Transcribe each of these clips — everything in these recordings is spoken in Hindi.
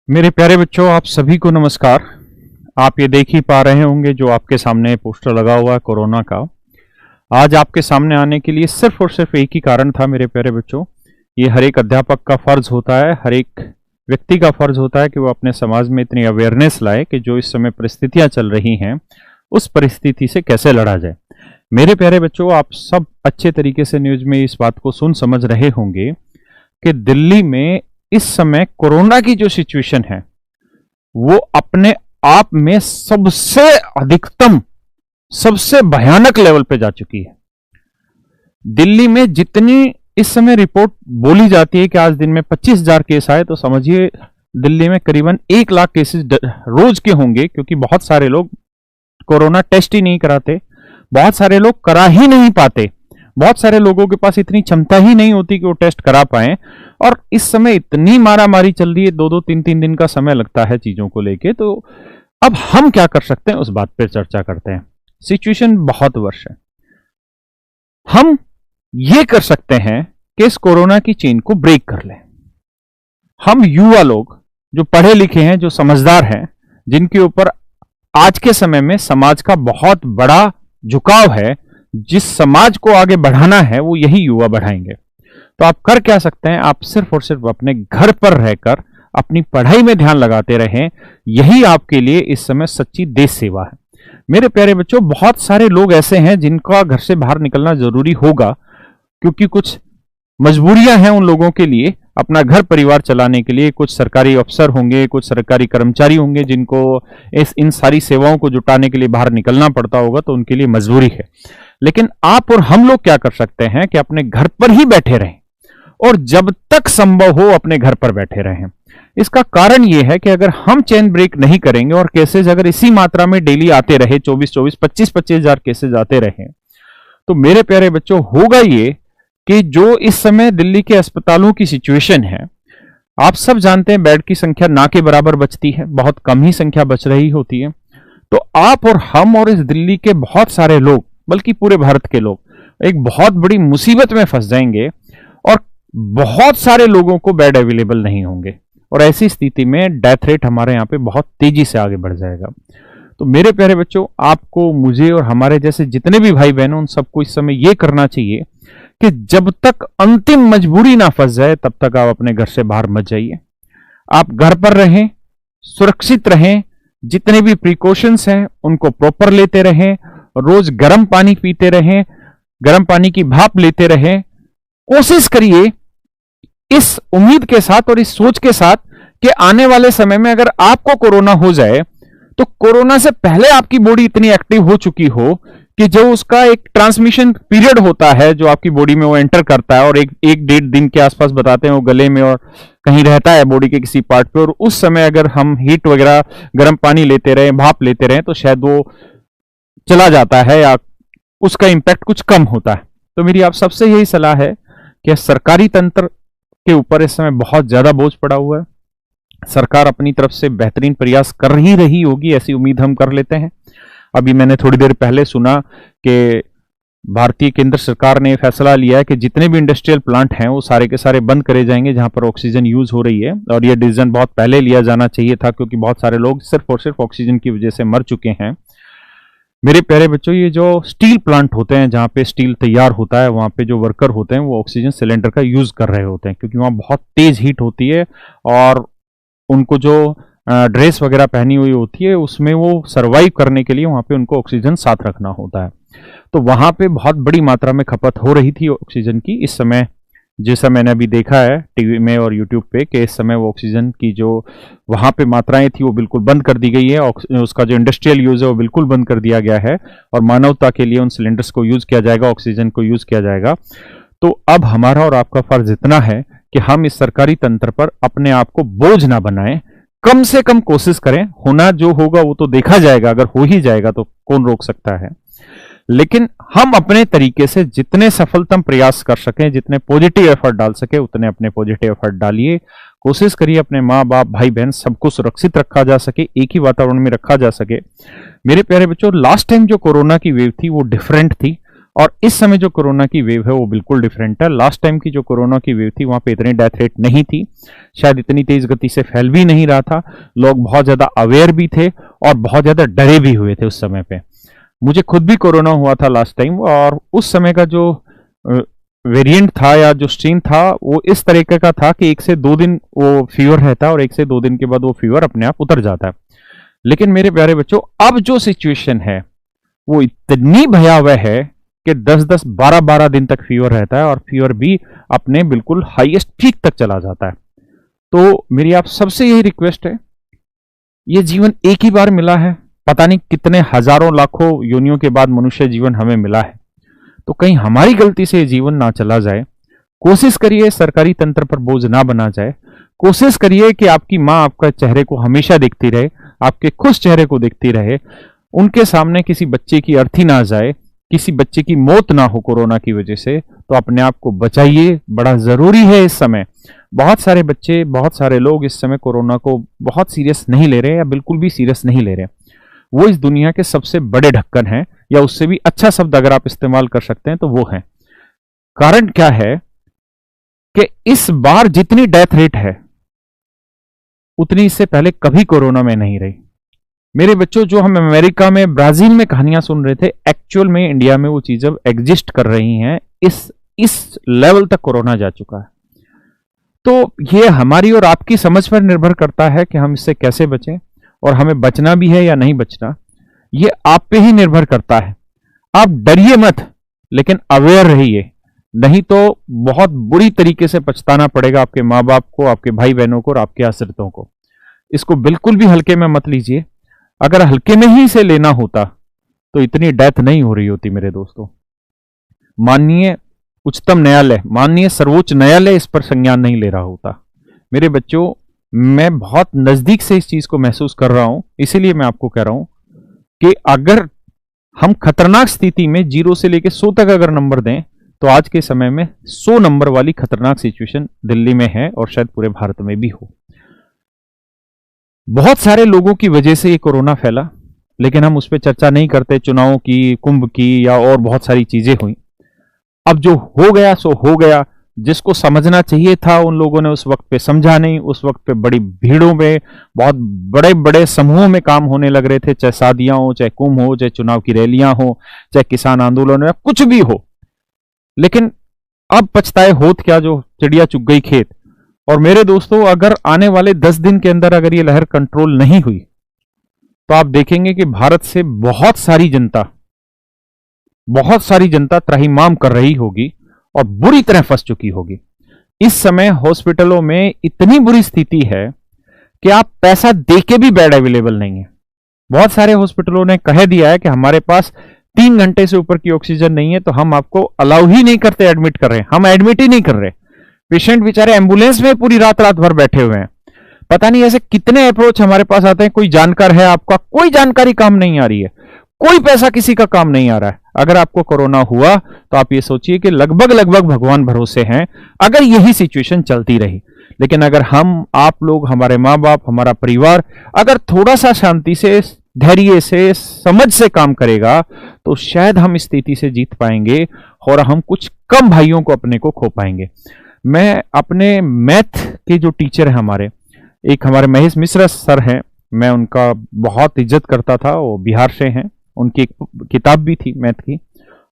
मेरे प्यारे बच्चों, आप सभी को नमस्कार। आप ये देख ही पा रहे होंगे जो आपके सामने पोस्टर लगा हुआ है कोरोना का। आज आपके सामने आने के लिए सिर्फ और सिर्फ एक ही कारण था मेरे प्यारे बच्चों। ये हर एक अध्यापक का फर्ज होता है, हर एक व्यक्ति का फर्ज होता है कि वो अपने समाज में इतनी अवेयरनेस लाए कि जो इस समय परिस्थितियां चल रही हैं उस परिस्थिति से कैसे लड़ा जाए। मेरे प्यारे बच्चों, आप सब अच्छे तरीके से न्यूज में इस बात को सुन समझ रहे होंगे कि दिल्ली में इस समय कोरोना की जो सिचुएशन है वो अपने आप में सबसे अधिकतम, सबसे भयानक लेवल पे जा चुकी है। दिल्ली में जितनी इस समय रिपोर्ट बोली जाती है कि आज दिन में 25,000 केस आए, तो समझिए दिल्ली में करीबन 1 लाख केसेस रोज के होंगे, क्योंकि बहुत सारे लोग कोरोना टेस्ट ही नहीं कराते, बहुत सारे लोग करा ही नहीं पाते, बहुत सारे लोगों के पास इतनी क्षमता ही नहीं होती कि वो टेस्ट करा पाए। और इस समय इतनी मारामारी चल रही है, 2-2 3-3 दिन का समय लगता है चीजों को लेके। तो अब हम क्या कर सकते हैं उस बात पर चर्चा करते हैं। सिचुएशन बहुत वर्ष है। हम ये कर सकते हैं कि इस कोरोना की चेन को ब्रेक कर लें। हम युवा लोग जो पढ़े लिखे हैं, जो समझदार हैं, जिनके ऊपर आज के समय में समाज का बहुत बड़ा झुकाव है, जिस समाज को आगे बढ़ाना है वो यही युवा बढ़ाएंगे। तो आप कर क्या सकते हैं? आप सिर्फ और सिर्फ अपने घर पर रहकर अपनी पढ़ाई में ध्यान लगाते रहें। यही आपके लिए इस समय सच्ची देश सेवा है। मेरे प्यारे बच्चों, बहुत सारे लोग ऐसे हैं जिनका घर से बाहर निकलना जरूरी होगा, क्योंकि कुछ मजबूरियां हैं उन लोगों के लिए अपना घर परिवार चलाने के लिए। कुछ सरकारी अफसर होंगे, कुछ सरकारी कर्मचारी होंगे जिनको इन सारी सेवाओं को जुटाने के लिए बाहर निकलना पड़ता होगा, तो उनके लिए मजबूरी है। लेकिन आप और हम लोग क्या कर सकते हैं कि अपने घर पर ही बैठे रहें और जब तक संभव हो अपने घर पर बैठे रहें। इसका कारण यह है कि अगर हम चेन ब्रेक नहीं करेंगे और केसेस अगर इसी मात्रा में डेली आते रहे, 24-24, 25,000 केसेस आते रहे, तो मेरे प्यारे बच्चों होगा ये कि जो इस समय दिल्ली के अस्पतालों की सिचुएशन है, आप सब जानते हैं बेड की संख्या ना के बराबर बचती है, बहुत कम ही संख्या बच रही होती है। तो आप और हम और इस दिल्ली के बहुत सारे लोग, बल्कि पूरे भारत के लोग एक बहुत बड़ी मुसीबत में फंस जाएंगे और बहुत सारे लोगों को बेड अवेलेबल नहीं होंगे, और ऐसी स्थिति में डेथ रेट हमारे यहाँ पे बहुत तेजी से आगे बढ़ जाएगा। तो मेरे प्यारे बच्चों, आपको, मुझे और हमारे जैसे जितने भी भाई बहन, उन सबको इस समय यह करना चाहिए कि जब तक अंतिम मजबूरी ना फंस जाए तब तक आप अपने घर से बाहर मत जाइए। आप घर पर रहें, सुरक्षित रहें, जितने भी प्रिकॉशंस हैं उनको प्रॉपर लेते रहें, रोज गर्म पानी पीते रहें, गर्म पानी की भाप लेते रहें। कोशिश करिए इस उम्मीद के साथ और इस सोच के साथ कि आने वाले समय में अगर आपको कोरोना हो जाए तो कोरोना से पहले आपकी बॉडी इतनी एक्टिव हो चुकी हो कि जो उसका एक ट्रांसमिशन पीरियड होता है जो आपकी बॉडी में वो एंटर करता है, और 1-1.5 दिन के आसपास बताते हैं वो गले में और कहीं रहता है बॉडी के किसी पार्ट पे, और उस समय अगर हम हीट वगैरह गर्म पानी लेते रहे, भाप लेते रहे, तो शायद वो चला जाता है या उसका इंपैक्ट कुछ कम होता है। तो मेरी आप सबसे यही सलाह है कि सरकारी तंत्र के ऊपर इस समय बहुत ज्यादा बोझ पड़ा हुआ है। सरकार अपनी तरफ से बेहतरीन प्रयास कर ही रही होगी, ऐसी उम्मीद हम कर लेते हैं। अभी मैंने थोड़ी देर पहले सुना कि भारतीय केंद्र सरकार ने फैसला लिया है कि जितने भी इंडस्ट्रियल प्लांट हैं वो सारे के सारे बंद करे जाएंगे जहां पर ऑक्सीजन यूज हो रही है। और यह डिसीजन बहुत पहले लिया जाना चाहिए था, क्योंकि बहुत सारे लोग सिर्फ और सिर्फ ऑक्सीजन की वजह से मर चुके हैं। मेरे प्यारे बच्चों, ये जो स्टील प्लांट होते हैं जहां पे स्टील तैयार होता है, वहां पे जो वर्कर होते हैं वो ऑक्सीजन सिलेंडर का यूज कर रहे होते हैं, क्योंकि वहां बहुत तेज हीट होती है और उनको जो ड्रेस वगैरह पहनी हुई होती है उसमें वो सरवाइव करने के लिए वहां पे उनको ऑक्सीजन साथ रखना होता है। तो वहां पे बहुत बड़ी मात्रा में खपत हो रही थी ऑक्सीजन की। इस समय जैसा मैंने अभी देखा है टीवी में और यूट्यूब पे कि इस समय वो ऑक्सीजन की जो वहां पे मात्राएं थी वो बिल्कुल बंद कर दी गई है। उसका जो इंडस्ट्रियल यूज है वो बिल्कुल बंद कर दिया गया है और मानवता के लिए उन सिलेंडर्स को यूज किया जाएगा, ऑक्सीजन को यूज किया जाएगा। तो अब हमारा और आपका फर्ज इतना है कि हम इस सरकारी तंत्र पर अपने आप को बोझ ना बनाएं, कम से कम कोशिश करें। होना जो होगा वो तो देखा जाएगा, अगर हो ही जाएगा तो कौन रोक सकता है। लेकिन हम अपने तरीके से जितने सफलतम प्रयास कर सकें, जितने पॉजिटिव एफर्ट डाल सके उतने अपने पॉजिटिव एफर्ट डालिए। कोशिश करिए अपने माँ बाप, भाई बहन सबको सुरक्षित रखा जा सके, एक ही वातावरण में रखा जा सके। मेरे प्यारे बच्चों, लास्ट टाइम जो कोरोना की वेव थी वो डिफरेंट थी और इस समय जो कोरोना की वेव है वो बिल्कुल डिफरेंट है। लास्ट टाइम की जो कोरोना की वेव थी वहां पे इतनी डेथ रेट नहीं थी, शायद इतनी तेज गति से फैल भी नहीं रहा था, लोग बहुत ज्यादा अवेयर भी थे और बहुत ज्यादा डरे भी हुए थे उस समय पे। मुझे खुद भी कोरोना हुआ था लास्ट टाइम, और उस समय का जो वेरिएंट था या जो स्ट्रेन था वो इस तरीके का था कि 1 से 2 दिन वो फीवर रहता है और 1 से 2 दिन के बाद वो फीवर अपने आप उतर जाता है। लेकिन मेरे प्यारे बच्चों, अब जो सिचुएशन है वो इतनी भयावह है कि 10-10, 12-12 दिन तक फीवर रहता है और फीवर भी अपने बिल्कुल हाईएस्ट पीक तक चला जाता है। तो मेरी आप सबसे यही रिक्वेस्ट है, ये जीवन एक ही बार मिला है, पता नहीं कितने हजारों लाखों योनियों के बाद मनुष्य जीवन हमें मिला है, तो कहीं हमारी गलती से ये जीवन ना चला जाए। कोशिश करिए सरकारी तंत्र पर बोझ ना बना जाए। कोशिश करिए कि आपकी माँ आपका चेहरे को हमेशा देखती रहे, आपके खुश चेहरे को देखती रहे, उनके सामने किसी बच्चे की अर्थी ना जाए, किसी बच्चे की मौत ना हो कोरोना की वजह से। तो अपने आप को बचाइए, बड़ा जरूरी है इस समय। बहुत सारे बच्चे, बहुत सारे लोग इस समय कोरोना को बहुत सीरियस नहीं ले रहे या बिल्कुल भी सीरियस नहीं ले रहे। वो इस दुनिया के सबसे बड़े ढक्कन हैं, या उससे भी अच्छा शब्द अगर आप इस्तेमाल कर सकते हैं तो वो है। कारण क्या है कि इस बार जितनी डेथ रेट है उतनी इससे पहले कभी कोरोना में नहीं रही। मेरे बच्चों, जो हम अमेरिका में, ब्राजील में कहानियां सुन रहे थे, एक्चुअल में इंडिया में वो चीजें एग्जिस्ट कर रही हैं। इस लेवल तक कोरोना जा चुका है। तो ये हमारी और आपकी समझ पर निर्भर करता है कि हम इससे कैसे बचें, और हमें बचना भी है या नहीं बचना, ये आप पे ही निर्भर करता है। आप डरिए मत, लेकिन अवेयर रहिए, नहीं तो बहुत बुरी तरीके से पछताना पड़ेगा आपके माँ बाप को, आपके भाई बहनों को और आपके आश्रितों को। इसको बिल्कुल भी हल्के में मत लीजिए। अगर हल्के में ही इसे लेना होता तो इतनी डेथ नहीं हो रही होती मेरे दोस्तों। माननीय उच्चतम न्यायालय, माननीय सर्वोच्च न्यायालय इस पर संज्ञान नहीं ले रहा होता। मेरे बच्चों, मैं बहुत नजदीक से इस चीज को महसूस कर रहा हूं, इसीलिए मैं आपको कह रहा हूं कि अगर हम खतरनाक स्थिति में 0 से लेकर 100 तक अगर नंबर दें तो आज के समय में 100 नंबर वाली खतरनाक सिचुएशन दिल्ली में है, और शायद पूरे भारत में भी हो। बहुत सारे लोगों की वजह से ये कोरोना फैला, लेकिन हम उस पर चर्चा नहीं करते। चुनावों की, कुंभ की, या और बहुत सारी चीजें हुई। अब जो हो गया सो हो गया। जिसको समझना चाहिए था उन लोगों ने उस वक्त पे समझा नहीं। उस वक्त पे बड़ी भीड़ों में, बहुत बड़े बड़े समूहों में काम होने लग रहे थे, चाहे शादियां हो, चाहे कुंभ हो, चाहे चुनाव की रैलियां हो, चाहे किसान आंदोलन हो, या कुछ भी हो। लेकिन अब पछताए होत क्या, जो चिड़िया चुग गई खेत। और मेरे दोस्तों, अगर आने वाले 10 दिन के अंदर अगर ये लहर कंट्रोल नहीं हुई तो आप देखेंगे कि भारत से बहुत सारी जनता त्राहिमाम कर रही होगी और बुरी तरह फंस चुकी होगी। इस समय हॉस्पिटलों में इतनी बुरी स्थिति है कि आप पैसा देके भी बेड अवेलेबल नहीं है। बहुत सारे हॉस्पिटलों ने कह दिया है कि हमारे पास 3 घंटे से ऊपर की ऑक्सीजन नहीं है, तो हम आपको अलाउ ही नहीं करते एडमिट कर रहे हैं, हम एडमिट ही नहीं कर रहे। पेशेंट बेचारे एम्बुलेंस में पूरी रात रात भर बैठे हुए हैं। पता नहीं ऐसे कितने अप्रोच हमारे पास आते हैं। कोई जानकार है आपका, कोई जानकारी काम नहीं आ रही है, कोई पैसा किसी का काम नहीं आ रहा है। अगर आपको कोरोना हुआ तो आप ये सोचिए कि लगभग लगभग भगवान भरोसे हैं अगर यही सिचुएशन चलती रही। लेकिन अगर हम, आप लोग, हमारे माँ बाप, हमारा परिवार अगर थोड़ा सा शांति से, धैर्य से, समझ से काम करेगा तो शायद हम इस स्थिति से जीत पाएंगे और हम कुछ कम भाइयों को अपने को खो पाएंगे। मैं अपने मैथ के जो टीचर है हमारे, एक हमारे महेश मिश्रा सर हैं, मैं उनका बहुत इज्जत करता था, वो बिहार से हैं। उनकी एक किताब भी थी मैथ की,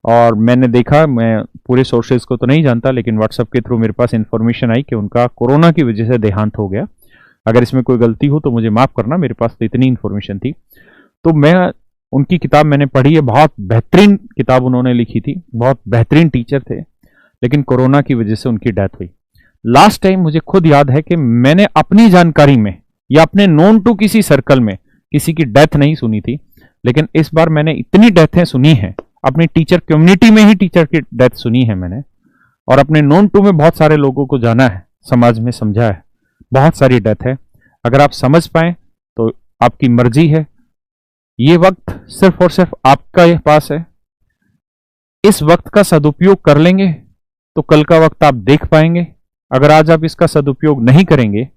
और मैंने देखा, मैं पूरे सोर्सेज को तो नहीं जानता, लेकिन व्हाट्सएप के थ्रू मेरे पास इंफॉर्मेशन आई कि उनका कोरोना की वजह से देहांत हो गया। अगर इसमें कोई गलती हो तो मुझे माफ करना, मेरे पास तो इतनी इंफॉर्मेशन थी। तो मैं उनकी किताब मैंने पढ़ी है, बहुत बेहतरीन किताब उन्होंने लिखी थी, बहुत बेहतरीन टीचर थे, लेकिन कोरोना की वजह से उनकी डेथ हुई। लास्ट टाइम मुझे खुद याद है कि मैंने अपनी जानकारी में या अपने नोन टू किसी सर्कल में किसी की डेथ नहीं सुनी थी, लेकिन इस बार मैंने इतनी डेथें सुनी हैं। अपनी टीचर कम्युनिटी में ही टीचर की डेथ सुनी है मैंने, और अपने नोन टू में बहुत सारे लोगों को जाना है, समाज में समझा है, बहुत सारी डेथ है। अगर आप समझ पाए तो आपकी मर्जी है। ये वक्त सिर्फ और सिर्फ आपका पास है। इस वक्त का सदुपयोग कर लेंगे तो कल का वक्त आप देख पाएंगे। अगर आज आप इसका सदुपयोग नहीं करेंगे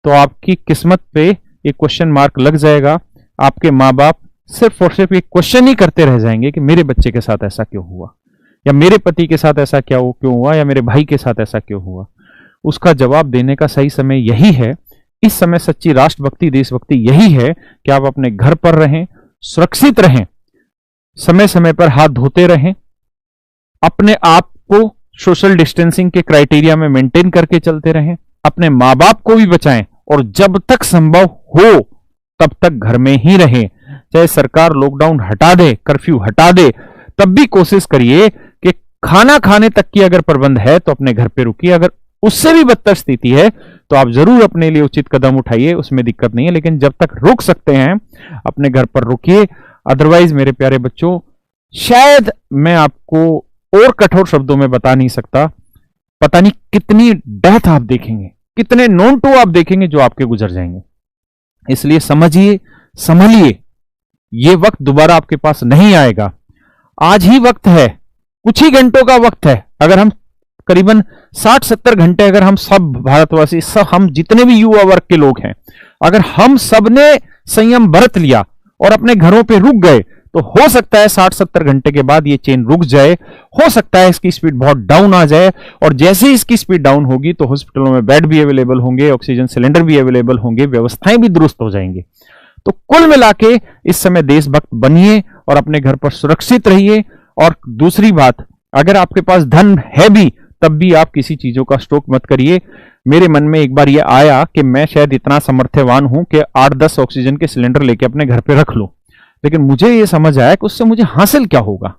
तो आपकी किस्मत पे एक क्वेश्चन मार्क लग जाएगा। आपके माँ बाप सिर्फ और सिर्फ एक क्वेश्चन ही करते रह जाएंगे कि मेरे बच्चे के साथ ऐसा क्यों हुआ। या मेरे पति के साथ ऐसा क्यों हुआ, या मेरे भाई के साथ ऐसा क्यों हुआ। उसका जवाब देने का सही समय यही है। इस समय सच्ची राष्ट्रभक्ति, देशभक्ति यही है कि आप अपने घर पर रहें, सुरक्षित रहें, समय समय पर हाथ धोते रहें, अपने आप को सोशल डिस्टेंसिंग के क्राइटेरिया में मेंटेन करके चलते रहें, अपने मां बाप को भी बचाएं, और जब तक संभव हो तब तक घर में ही रहें। चाहे सरकार लॉकडाउन हटा दे, कर्फ्यू हटा दे, तब भी कोशिश करिए कि खाना खाने तक की अगर प्रबंध है तो अपने घर पे रुकिए। अगर उससे भी बदतर स्थिति है तो आप जरूर अपने लिए उचित कदम उठाइए, उसमें दिक्कत नहीं है, लेकिन जब तक रुक सकते हैं अपने घर पर रुकिए। अदरवाइज मेरे प्यारे बच्चों, शायद मैं आपको और कठोर शब्दों में बता नहीं सकता, पता नहीं कितनी डेथ आप देखेंगे, कितने नॉन टू आप देखेंगे जो आपके गुजर जाएंगे। इसलिए समझिए, संभलिए, ये वक्त दोबारा आपके पास नहीं आएगा। आज ही वक्त है, कुछ ही घंटों का वक्त है। अगर हम करीबन 60-70 घंटे, अगर हम सब भारतवासी, सब हम जितने भी युवा वर्ग के लोग हैं, अगर हम सब ने संयम बरत लिया और अपने घरों पे रुक गए, तो हो सकता है 60-70 घंटे के बाद ये चेन रुक जाए। हो सकता है इसकी स्पीड बहुत डाउन आ जाए, और जैसे ही इसकी स्पीड डाउन होगी तो हॉस्पिटलों में बेड भी अवेलेबल होंगे, ऑक्सीजन सिलेंडर भी अवेलेबल होंगे, व्यवस्थाएं भी दुरुस्त हो जाएंगी। तो कुल मिला के इस समय देशभक्त बनिए और अपने घर पर सुरक्षित रहिए। और दूसरी बात, अगर आपके पास धन है भी, तब भी आप किसी चीजों का स्टॉक मत करिए। मेरे मन में एक बार यह आया कि मैं शायद इतना समर्थवान हूं कि 8-10 ऑक्सीजन के सिलेंडर लेके अपने घर पे रख लूं, लेकिन मुझे यह समझ आया कि उससे मुझे हासिल क्या होगा।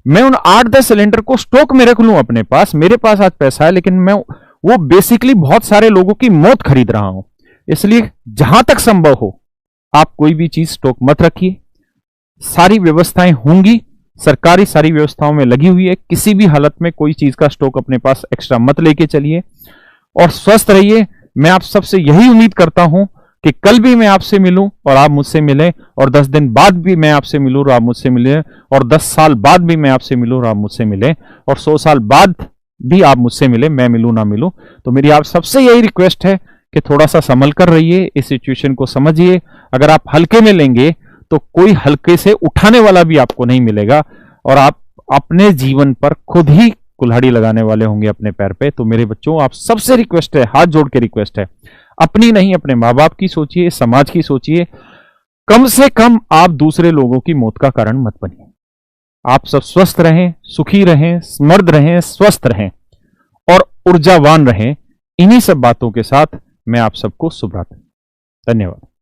मैं उन 8-10 सिलेंडर को स्टॉक में रख लूं अपने पास, मेरे पास आज पैसा है, लेकिन मैं वो बेसिकली बहुत सारे लोगों की मौत खरीद रहा हूं। इसलिए जहां तक संभव हो आप कोई भी चीज स्टॉक मत रखिए। सारी व्यवस्थाएं होंगी, सरकारी सारी व्यवस्थाओं में लगी हुई है, किसी भी हालत में कोई चीज का स्टॉक अपने पास एक्स्ट्रा मत लेके चलिए, और स्वस्थ रहिए। मैं आप सबसे यही उम्मीद करता हूं कि कल भी मैं आपसे मिलूं और आप मुझसे मिलें, और 10 दिन बाद भी मैं आपसे मिलूं और आप मुझसे मिलें, और 10 साल बाद भी मैं आपसे मिलूं और आप मुझसे मिलें, और 100 साल बाद भी आप मुझसे मिलें, मैं मिलूं ना मिलूं। तो मेरी आप सबसे यही रिक्वेस्ट है कि थोड़ा सा संभल कर रहिए, इस सिचुएशन को समझिए। अगर आप हल्के में लेंगे तो कोई हल्के से उठाने वाला भी आपको नहीं मिलेगा, और आप अपने जीवन पर खुद ही कुल्हाड़ी लगाने वाले होंगे अपने पैर पे। तो मेरे बच्चों, आप सबसे रिक्वेस्ट है, हाथ जोड़ के रिक्वेस्ट है, अपनी नहीं अपने माँ बाप की सोचिए, समाज की सोचिए। कम से कम आप दूसरे लोगों की मौत का कारण मत बनिए। आप सब स्वस्थ रहें, सुखी रहें, समृद्ध रहें, स्वस्थ रहें और ऊर्जावान रहें। इन्हीं सब बातों के साथ मैं आप सबको शुभ रात्रि, धन्यवाद।